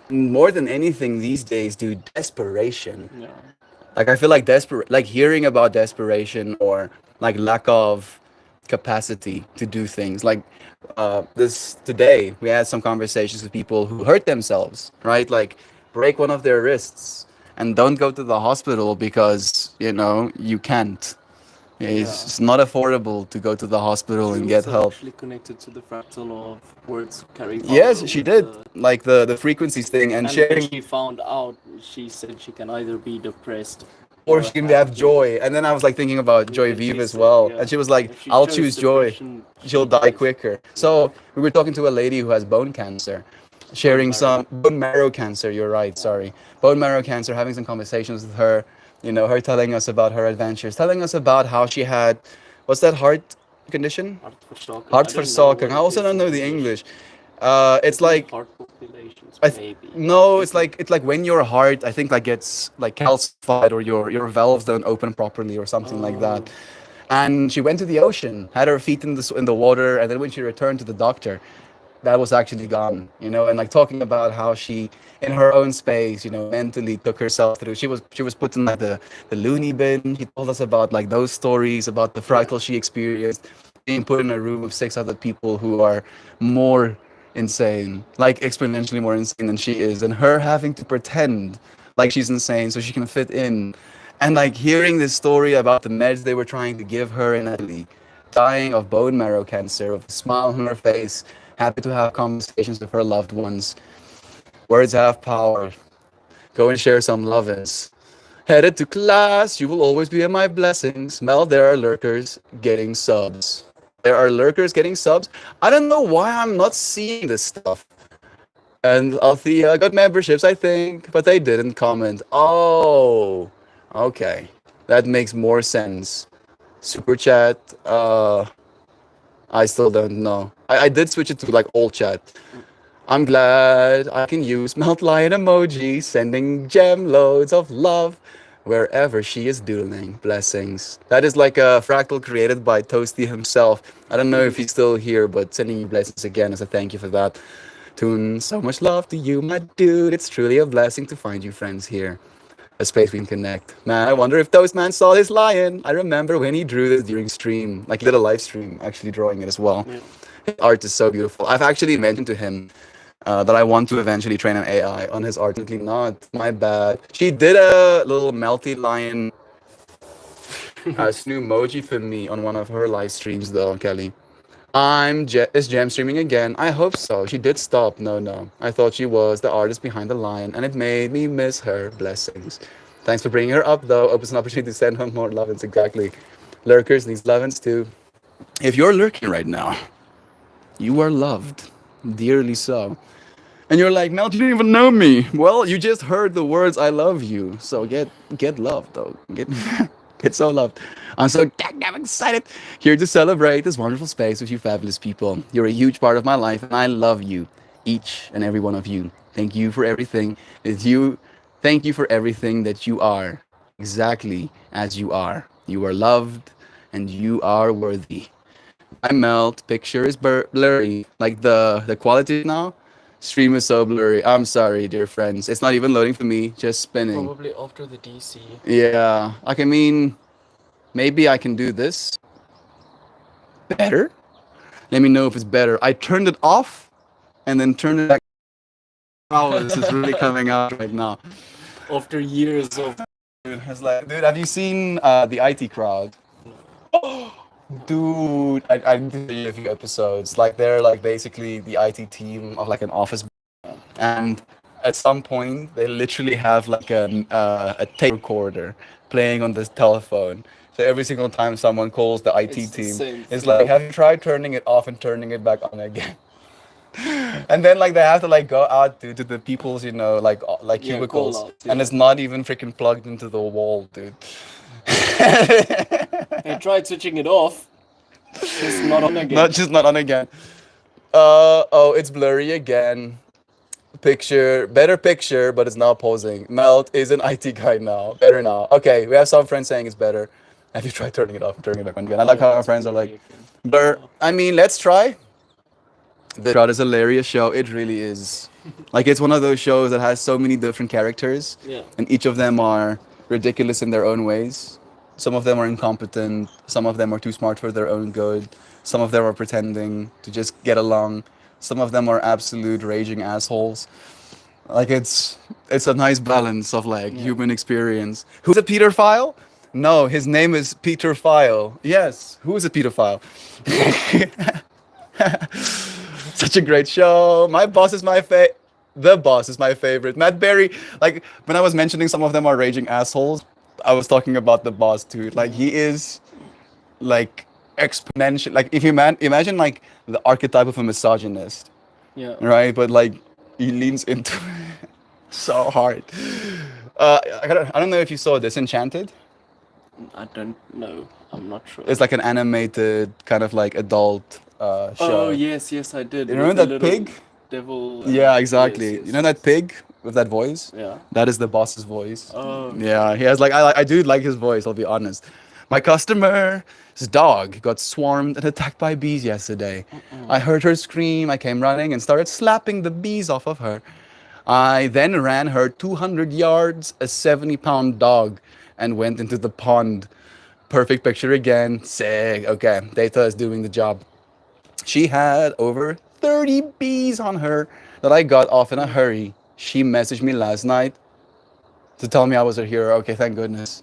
More than anything these days, dude, desperation. Yeah. Like I feel like like hearing about desperation or like lack of capacity to do things. Like this today, we had some conversations with people who hurt themselves, right? Like break one of their wrists and don't go to the hospital because you can't. Yeah. It's not affordable to go to the hospital and She get was help. actually connected to the fractal of words carry power. Yes, she with did. the- Like the frequencies thing and And when sharing, she found out, she said she can either be depressed or she can have happy. joy. And then I was like thinking about Joy Because she Vive as said, well. yeah, And she was like, if she I'll chose choose joy. depression, She'll she die dies. quicker. So we were talking to a lady who has bone cancer, sharing marrow. some bone marrow cancer. You're right, sorry. Bone marrow cancer, having some conversations with her, her telling us about her adventures, telling us about how she had, what's that heart condition? Hartversaken. I Heart for don't know Hartversagen. what I it also is don't in know the English. It's Maybe like heart populations, I maybe. no, it's like when your heart, I think, like gets like calcified or your valves don't open properly or something like Oh, that. And she went to the ocean, had her feet in the water, and then when she returned to the doctor, that was actually gone. And like talking about how she, in her own space, mentally took herself through. She was put in like the loony bin. She told us about like those stories about the yeah. fractal she experienced, being put in a room of six other people who are more insane, like exponentially more insane than she is, and her having to pretend like she's insane so she can fit in. And like hearing this story about the meds they were trying to give her in Italy, dying of bone marrow cancer, with a smile on her face, happy to have conversations with her loved ones. Words have power. Go and share some lovin's. Headed to class, you will always be in my blessings. Mel, there are lurkers getting subs. There are lurkers getting subs. I don't know why I'm not seeing this stuff. And Althea got memberships, I think, but they didn't comment. Oh, okay. That makes more sense. Super chat. I still don't know. I did switch it to like all chat. I'm glad I can use Mount Lion emoji, sending gem loads of love wherever she is doodling. Blessings. That is like a fractal created by Toasty himself. I don't know if he's still here, but sending you blessings again as a thank you for that. Tune, so much love to you, my dude. It's truly a blessing to find you friends here. A space we can connect. Man, I wonder if Toastman saw this lion. I remember when he drew this during stream, like he did a live stream, actually drawing it as well. Yeah. His art is so beautiful. I've actually mentioned to him that I want to eventually train an AI on his art. Definitely not. My bad. She did a little melty lion snoomoji for me on one of her live streams, though, Kelly. Is Gem streaming again? I hope so. She did stop. No. I thought she was the artist behind the lion, and it made me miss her. Blessings. Thanks for bringing her up, though. Opens an opportunity to send her more lovin's. Exactly. Lurkers needs lovin's too. If you're lurking right now, you are loved, dearly so. And you're like, Mel, you didn't even know me. Well, you just heard the words "I love you." So get loved, though. Get so loved. I'm so damn excited here to celebrate this wonderful space with you fabulous people. You're a huge part of my life, and I love you, each and every one of you. Thank you for everything. It's you Thank you for everything that you are, exactly as you are. You are loved and you are worthy. My melt picture is blurry. Like the quality now, stream is so blurry. I'm sorry, dear friends. It's not even loading for me. Just spinning. Probably after the DC. Yeah. Like I mean, maybe I can do this better. Let me know if it's better. I turned it off and then turned it back. Oh, this is really coming out right now. After years of Dude, it's like, dude, have you seen the IT crowd? Dude, I need to show you a few episodes. Like they're like basically the IT team of like an office, and at some point they literally have like a tape recorder playing on this telephone. So every single time someone calls the IT It's the team, same it's thing. like, have you tried turning it off and turning it back on again? And then like they have to like go out to the people's like Yeah, cubicles, call out, and yeah. it's not even freaking plugged into the wall, dude. I tried switching it off. It's not on again. Not on again. Oh, it's blurry again. Better picture, but it's now pausing. Melt is an IT guy now. Better now. Okay, we have some friends saying it's better. Have you tried turning it off and turning it back on again? I like how our friends are like, blur. I mean, let's try. The Crowd is a hilarious show. It really is. Like it's one of those shows that has so many different characters, Yeah. and each of them are ridiculous in their own ways. Some of them are incompetent. Some of them are too smart for their own good. Some of them are pretending to just get along. Some of them are absolute raging assholes. Like it's a nice balance of like human experience. Who's a pedophile? No, his name is Peter File. Yes, who is a pedophile? Such a great show. My boss is my The boss is my favorite. Matt Berry. Like when I was mentioning some of them are raging assholes, I was talking about the boss too. Like he is like exponential. Like if you imagine like the archetype of a misogynist, Yeah. right? But like he leans into it so hard. I don't know if you saw Disenchanted. I don't know. I'm not sure. It's like an animated kind of like adult show. Oh yes, I did. You with remember the that little pig? Devil. Yeah, exactly. Yes, You know that pig with that voice? Yeah. That is the boss's voice. Oh. Yeah, he has like I do like his voice. I'll be honest. My customer's dog got swarmed and attacked by bees yesterday. I heard her scream. I came running and started slapping the bees off of her. I then ran her 200 yards, a 70-pound dog, and went into the pond. Perfect picture again. Sick. Okay, data is doing the job. She had over 30 bees on her that I got off in a hurry. She messaged me last night to tell me I was her hero. Okay, thank goodness.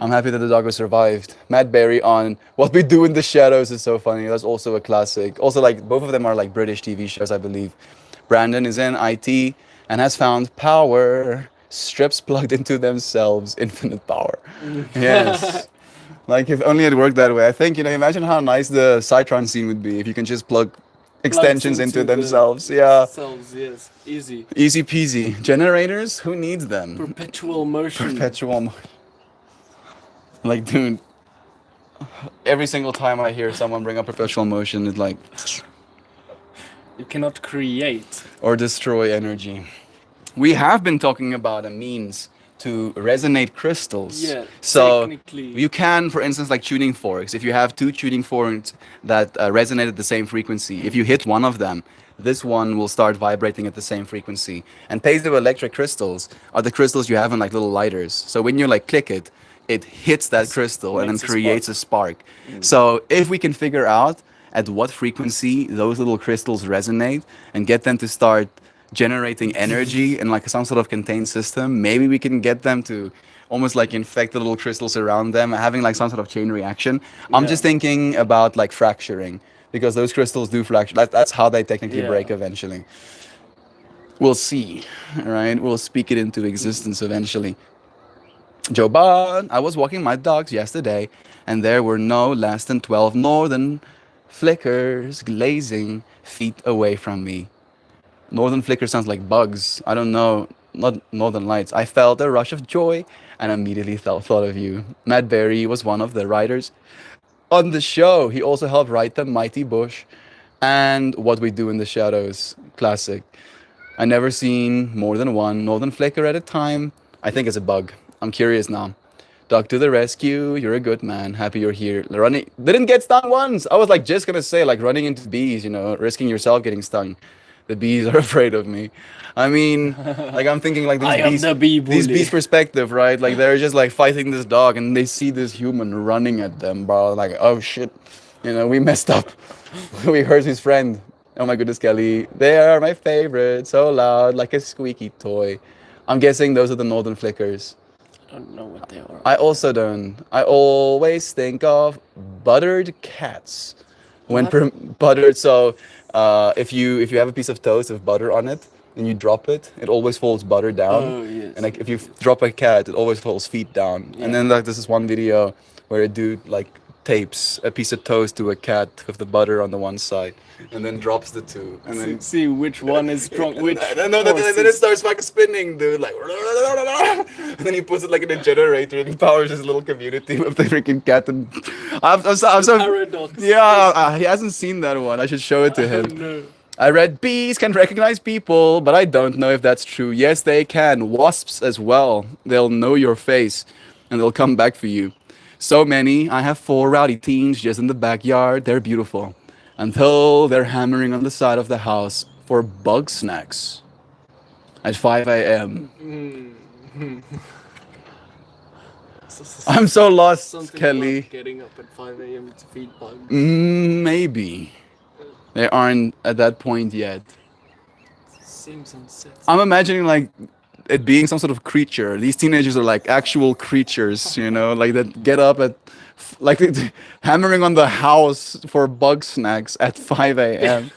I'm happy that the dog was survived. Matt Berry on What We Do in the Shadows is so funny. That's also a classic. Also, like both of them are like British TV shows, I believe. Brandon is in IT and has found power. Strips plugged into themselves, infinite power. Yes. Like if only it worked that way. I think, imagine how nice the Cytron scene would be if you can just plug extensions into the themselves. Yeah. Cells, yes. Easy. Easy peasy. Generators? Who needs them? Perpetual motion. Perpetual. Like, dude, every single time I hear someone bring up perpetual motion, it's like, You cannot create. or destroy energy. We have been talking about a means to resonate crystals. Yeah, So technically. you can, for instance, like tuning forks. If you have two tuning forks that resonate at the same frequency, if you hit one of them, this one will start vibrating at the same frequency. And piezoelectric crystals are the crystals you have in like little lighters. So when you like click it, it hits that crystal and then Makes a creates a spark. So if we can figure out at what frequency those little crystals resonate and get them to start generating energy in like some sort of contained system, maybe we can get them to almost like infect the little crystals around them, having like some sort of chain reaction. I'm just thinking about like fracturing because those crystals do fracture. That's how they technically break eventually. We'll see, right? We'll speak it into existence eventually. Joe Bud, I was walking my dogs yesterday and there were no less than 12 northern flickers glazing feet away from me. Northern flicker sounds like bugs. I don't know. Not northern lights. I felt a rush of joy and immediately thought of you. Matt Berry was one of the writers on the show. He also helped write The Mighty Bush and What We Do in the Shadows. Classic. I never seen more than one northern flicker at a time. I think it's a bug. I'm curious now. Doc to the rescue. You're a good man. Happy you're here. Running. Didn't get stung once. I was like just gonna say like running into bees, risking yourself getting stung. The bees are afraid of me. I mean, like I'm thinking like I am the bee these bully. bees perspective, right? Like they're just like fighting this dog and they see this human running at them, bro. Like, oh shit. We messed up. We hurt his friend. Oh my goodness, Kelly. They are my favorite. So loud, like a squeaky toy. I'm guessing those are the northern flickers. I don't know what they are. I also don't. I always think of buttered cats when buttered. So if you have a piece of toast with butter on it and you drop it, it always falls butter down. Oh, yes. And like if you drop a cat, it always falls feet down. Yeah. And then like this is one video where a dude like tapes a piece of toast to a cat with the butter on the one side and then drops the two and then See which one is strong. Which then it starts like spinning, dude, like and then he puts it like in a generator and powers his little community with the freaking cat. And I'm so paradox. yeah, he hasn't seen that one. I should show it to him. No. I read bees can recognize people, but I don't know if that's true. Yes, they can. Wasps as well. They'll know your face and they'll come back for you. So many. I have 4 rowdy teens just in the backyard. They're beautiful. Until they're hammering on the side of the house for bug snacks at 5 a.m. I'm so lost, Something Kelly. about getting up at 5 a.m. to feed bugs. Maybe. They aren't at that point yet. Seems unset. I'm imagining like it being some sort of creature. These teenagers are like actual creatures, like that get up at like hammering on the house for bug snacks at 5 a.m.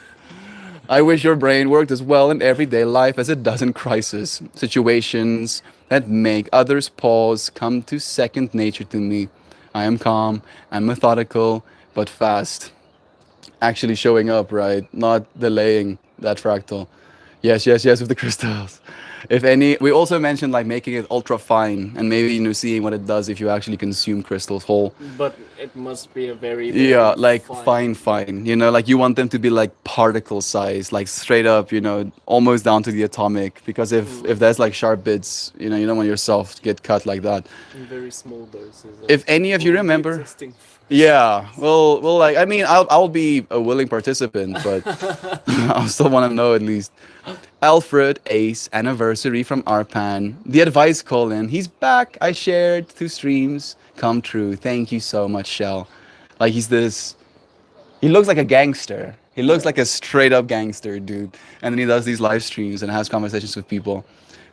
I wish your brain worked as well in everyday life as it does in crisis situations that make others pause come to second nature to me. I am calm and methodical, but fast. Actually showing up, right? Not delaying that fractal. Yes, with the crystals. If any, we also mentioned like making it ultra fine and maybe seeing what it does if you actually consume crystals whole. But it must be a very Yeah, like fine. fine. Like you want them to be like particle size, like straight up, almost down to the atomic. Because if there's like sharp bits, you don't want yourself to get cut like that. In very small doses. If any of you Will be remember, existing. yeah, well, like I mean, I'll be a willing participant, but I still want to know at least. Alfred Ace anniversary from Arpan. The advice call in. He's back. I shared 2 streams. Come true. Thank you so much, Shell. Like he looks like a gangster. He looks like a straight up gangster, dude. And then he does these live streams and has conversations with people.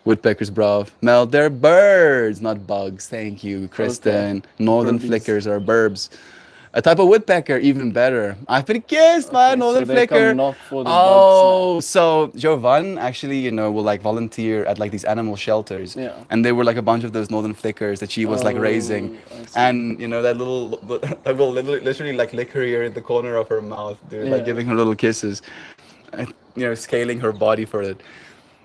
Woodpeckers, bruv. Mel, they're birds, not bugs. Thank you, Kristen. Northern Birdies. flickers are burbs. A type of woodpecker, even better. I've been kissed by a northern so they flicker. come knock for the Oh, so Jovan actually, will like volunteer at like these animal shelters. Yeah. And there were like a bunch of those northern flickers that she was like raising. I see. And that will literally like lick her ear in the corner of her mouth, dude, like Yeah. giving her little kisses. And, scaling her body for it.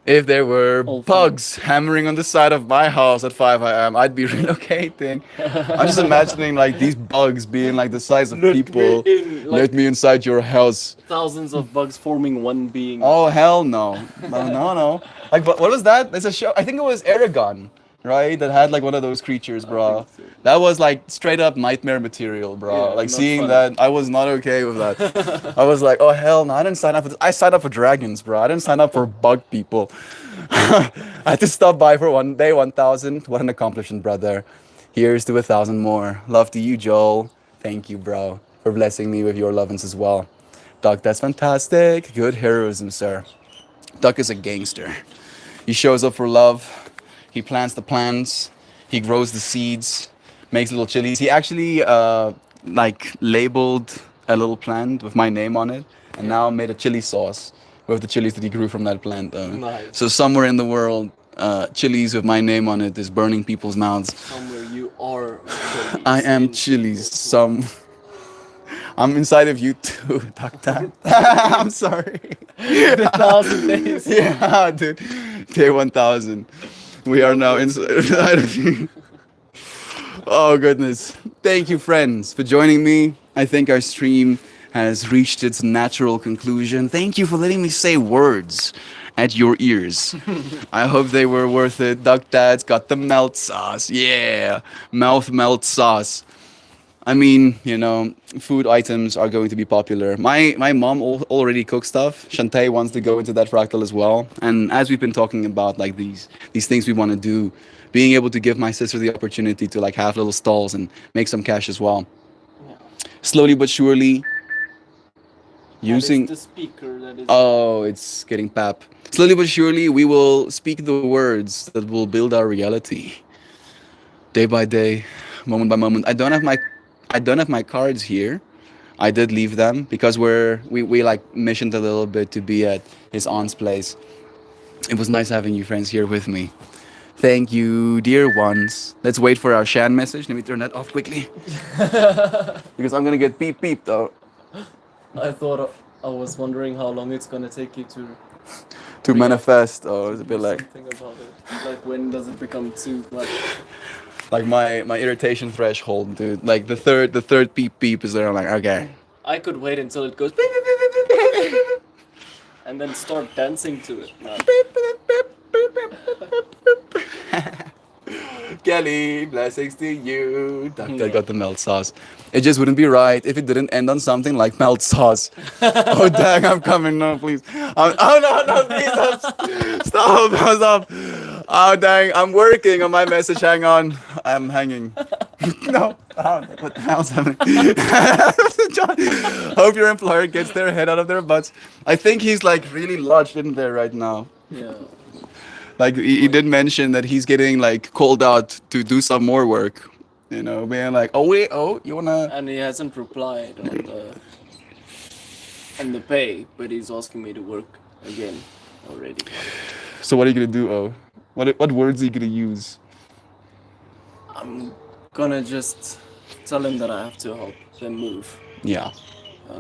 If there were All bugs hammering on the side of my house at 5 a.m., I'd be relocating. I'm just imagining like these bugs being like the size of Let me people. in, like- Let me inside your house. Thousands of bugs forming one being. Oh hell no. No. Like what was that? There's a show. I think it was Aragon, right? That had like one of those creatures, bro. think so. That was like straight up nightmare material, bro. Yeah, like not seeing fun. that, I was not okay with that. I was like, oh hell no, I didn't sign up for this. I signed up for dragons, bro. I didn't sign up for bug people. I had to stop by for one day 1,000. What an accomplishment, brother. Here's to 1,000 more. Love to you, Joel. Thank you, bro, for blessing me with your lovin's as well. Duck, that's fantastic. Good heroism, sir. Duck is a gangster. He shows up for love. He plants the plants. He grows the seeds. Makes little chilies. He actually like labeled a little plant with my name on it, and now made a chili sauce with the chilies that he grew from that plant. Nice. So somewhere in the world, chilies with my name on it is burning people's mouths. Somewhere you are. I am chilies. I'm inside of you too, Doctor. I'm sorry. 1,000 days. Yeah, dude. Day 1,000. We are now inside of you. Oh, goodness. Thank you, friends, for joining me. I think our stream has reached its natural conclusion. Thank you for letting me say words at your ears. I hope they were worth it. Duck Dad's got the melt sauce. Yeah, mouth melt sauce. I mean, food items are going to be popular. My mom already cooks stuff. Shantae wants to go into that fractal as well. And as we've been talking about like these things we want to do, being able to give my sister the opportunity to like have little stalls and make some cash as well. Yeah. Slowly but surely, That is using the speaker that is. oh, it's getting pap. Slowly but surely, we will speak the words that will build our reality. Day by day, moment by moment. I don't have my cards here. I did leave them because we like missioned a little bit to be at his aunt's place. It was nice having you friends here with me. Thank you, dear ones. Let's wait for our Shan message. Let me turn that off quickly because I'm gonna get beep beep though. I thought I was wondering how long it's gonna take you To Yeah. manifest. Oh, it's a bit do like something about it. Like when does it become too much? my irritation threshold, dude. Like the third beep beep is there. I'm like, okay. I could wait until it goes beep, beep, beep, beep, beep, beep, beep, beep, and then start dancing to it. No. Kelly, blessings to you. That got the melt sauce. It just wouldn't be right if it didn't end on something like melt sauce. Oh dang, I'm coming. No, please. Oh no, please stop. Oh dang, I'm working on my message. Hang on, I'm hanging. No, what the hell's happening? John, hope your employer gets their head out of their butts. I think he's like really lodged in there right now. Yeah. Like he did mention that he's getting like called out to do some more work. Being like, you wanna? And he hasn't replied on the pay, but he's asking me to work again already. So what are you gonna do? Oh, what words are you gonna use? I'm gonna just tell him that I have to help them move. Yeah,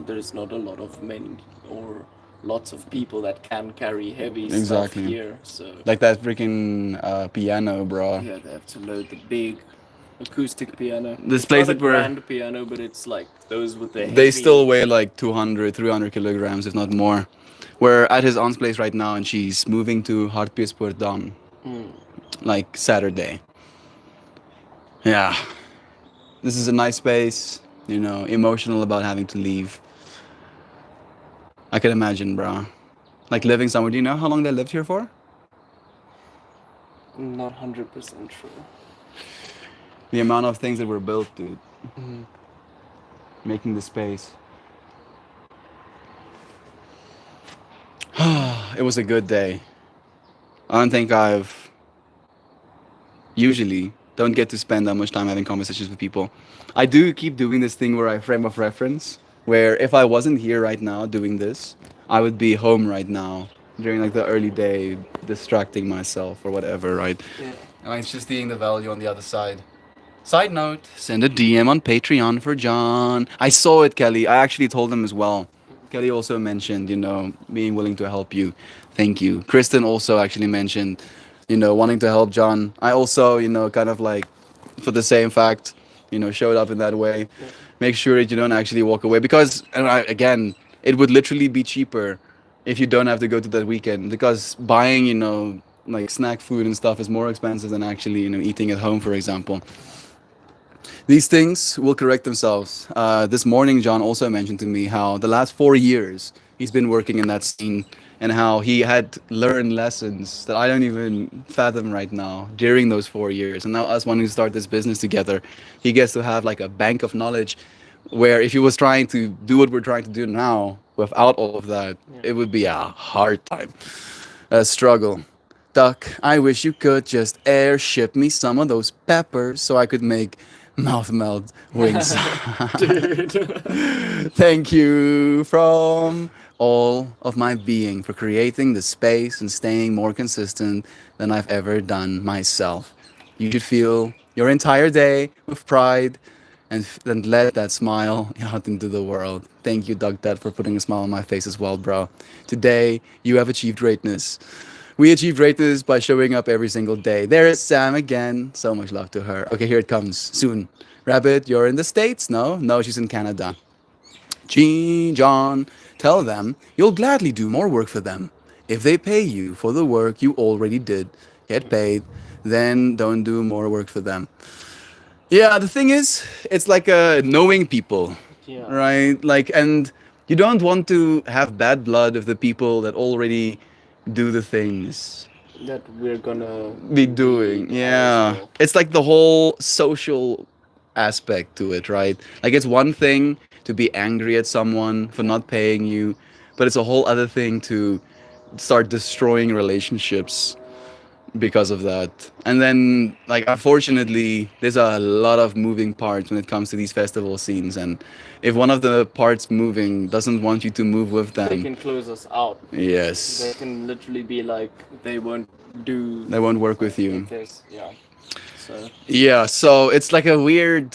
There's not a lot of men or lots of people that can carry heavy stuff Exactly. here, so like that freaking piano, bro. yeah, they have to load the big acoustic piano. This It's place not a that we're- grand piano, but it's like those with the They heavy- still weigh like 200, 300 kilograms, if not more. We're at his aunt's place right now, and she's moving to Hartbeespoort like Saturday. Yeah, this is a nice space. Emotional about having to leave. I can imagine, bro. Like living somewhere. Do you know how long they lived here for? Not 100% sure. The amount of things that were built, dude. Making the space. It was a good day. I don't think I've usually don't get to spend that much time having conversations with people. I do keep doing this thing where I frame of reference, where if I wasn't here right now doing this, I would be home right now during like the early day, distracting myself or whatever, right? Yeah. And it's just seeing the value on the other side. Side note, send a DM on Patreon for John. I saw it, Kelly. I actually told him as well. Kelly also mentioned, being willing to help you. Thank you. Kristen also actually mentioned, wanting to help John. I also, kind of like, for the same fact, showed up in that way. Make sure that you don't actually walk away because, again, it would literally be cheaper if you don't have to go to that weekend because buying, like snack food and stuff is more expensive than actually, eating at home, for example. These things will correct themselves. This morning, John also mentioned to me how the last 4 years he's been working in that scene and how he had learned lessons that I don't even fathom right now during those 4 years. And now us wanting to start this business together, he gets to have like a bank of knowledge where if he was trying to do what we're trying to do now without all of that, it would be a hard time, a struggle. Duck, I wish you could just airship me some of those peppers so I could make mouth melt wings. Thank you from all of my being for creating the space and staying more consistent than I've ever done myself. You should feel your entire day with pride and then let that smile out into the world. Thank you, Doug Dad, for putting a smile on my face as well, bro. Today, you have achieved greatness. We achieve greatness by showing up every single day. There is Sam again. So much love to her. Okay, here it comes soon. Rabbit, you're in the States? No? No, she's in Canada. John, tell them you'll gladly do more work for them. If they pay you for the work you already did, get paid, then don't do more work for them. Yeah, the thing is, it's like knowing people, Yeah. right? Like, and you don't want to have bad blood of the people that already do the things That we're gonna be doing. Yeah. also. It's like the whole social aspect to it, right? Like, it's one thing to be angry at someone for not paying you, but it's a whole other thing to start destroying relationships because of that. And then, like, unfortunately, there's a lot of moving parts when it comes to these festival scenes. And if one of the parts moving doesn't want you to move with They them, can close us out. They yes, can literally be like, they won't do they won't work with you. this. Yeah. So Yeah, so it's like a weird,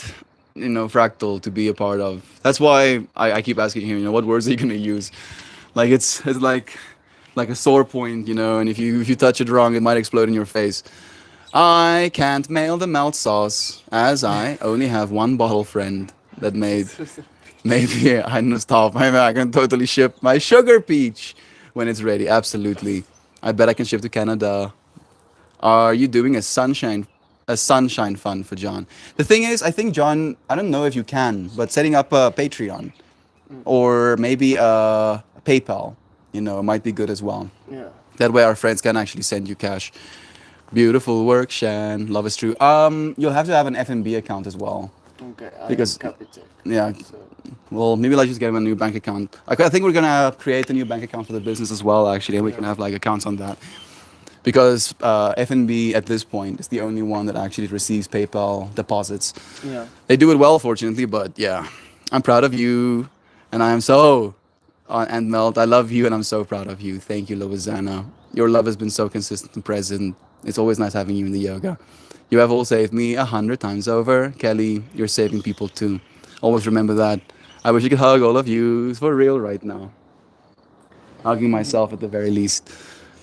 fractal to be a part of. That's why I keep asking him, what words are you gonna use? Like, it's like a sore point, and if you touch it wrong, it might explode in your face. I can't mail the melt sauce as I only have one bottle friend that made. Maybe I can stop. Maybe I can totally ship my sugar peach when it's ready. Absolutely. I bet I can ship to Canada. Are you doing a sunshine fund for John? The thing is, I think John, I don't know if you can, but setting up a Patreon or maybe a PayPal, it might be good as well. yeah. That way our friends can actually send you cash. Beautiful work, Shan. Love is true. You'll have to have an FNB account as well. Okay. Because- Capitec. Yeah. So Well, maybe let's just get him a new bank account. I think we're gonna create a new bank account for the business as well, actually, and we can have like accounts on that. Because FNB at this point is the only one that actually receives PayPal deposits. yeah. They do it well, fortunately, but yeah, I'm proud of you, and I am so. And Melt, I love you, and I'm so proud of you. Thank you, Lovazana. Your love has been so consistent and present. It's always nice having you in the yoga. You have all saved me 100 times over. Kelly, you're saving people too. Always remember that. I wish I could hug all of you for real right now. Hugging myself at the very least.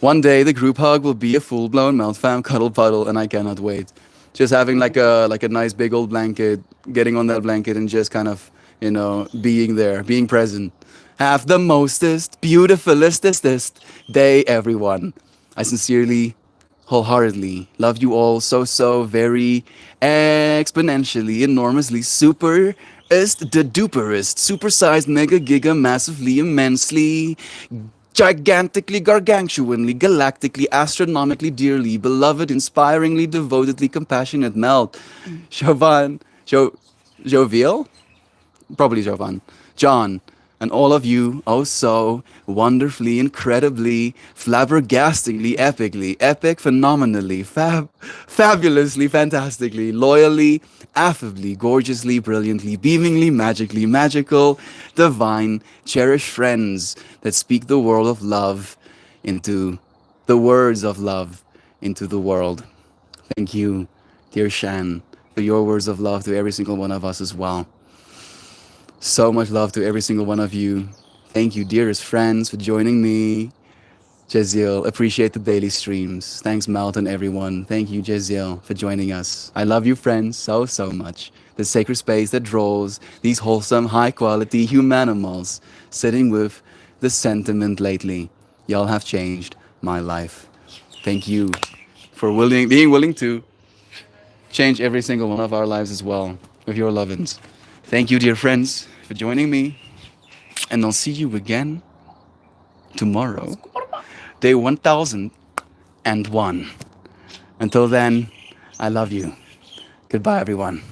One day the group hug will be a full-blown Melt fam cuddle puddle, and I cannot wait. Just having like a nice big old blanket, getting on that blanket and just kind of, being there, being present. Have the mostest, beautifulestest day, everyone. I sincerely, wholeheartedly love you all so very exponentially, enormously, superest, the duperest, supersized, mega, giga, massively, immensely, gigantically, gargantuanly, galactically, astronomically, dearly, beloved, inspiringly, devotedly, compassionate Melt. Jovan, Jovial? Probably Jovan, John, and all of you, oh so wonderfully, incredibly, flabbergastingly, epically, epic, phenomenally, fabulously, fantastically, loyally, affably, gorgeously, brilliantly, beamingly, magically, magical, divine, cherished friends that speak the world of love into the words of love into the world. Thank you, dear Shan, for your words of love to every single one of us as well. So much love to every single one of you. Thank you, dearest friends, for joining me. Jeziel, appreciate the daily streams. Thanks, Melt and everyone. Thank you, Jeziel, for joining us. I love you, friends, so much. The sacred space that draws these wholesome, high-quality humanimals sitting with the sentiment lately. Y'all have changed my life. Thank you for being willing to change every single one of our lives as well with your lovins. Thank you, dear friends, for joining me. And I'll see you again tomorrow, day 1001. Until then, I love you. Goodbye, everyone.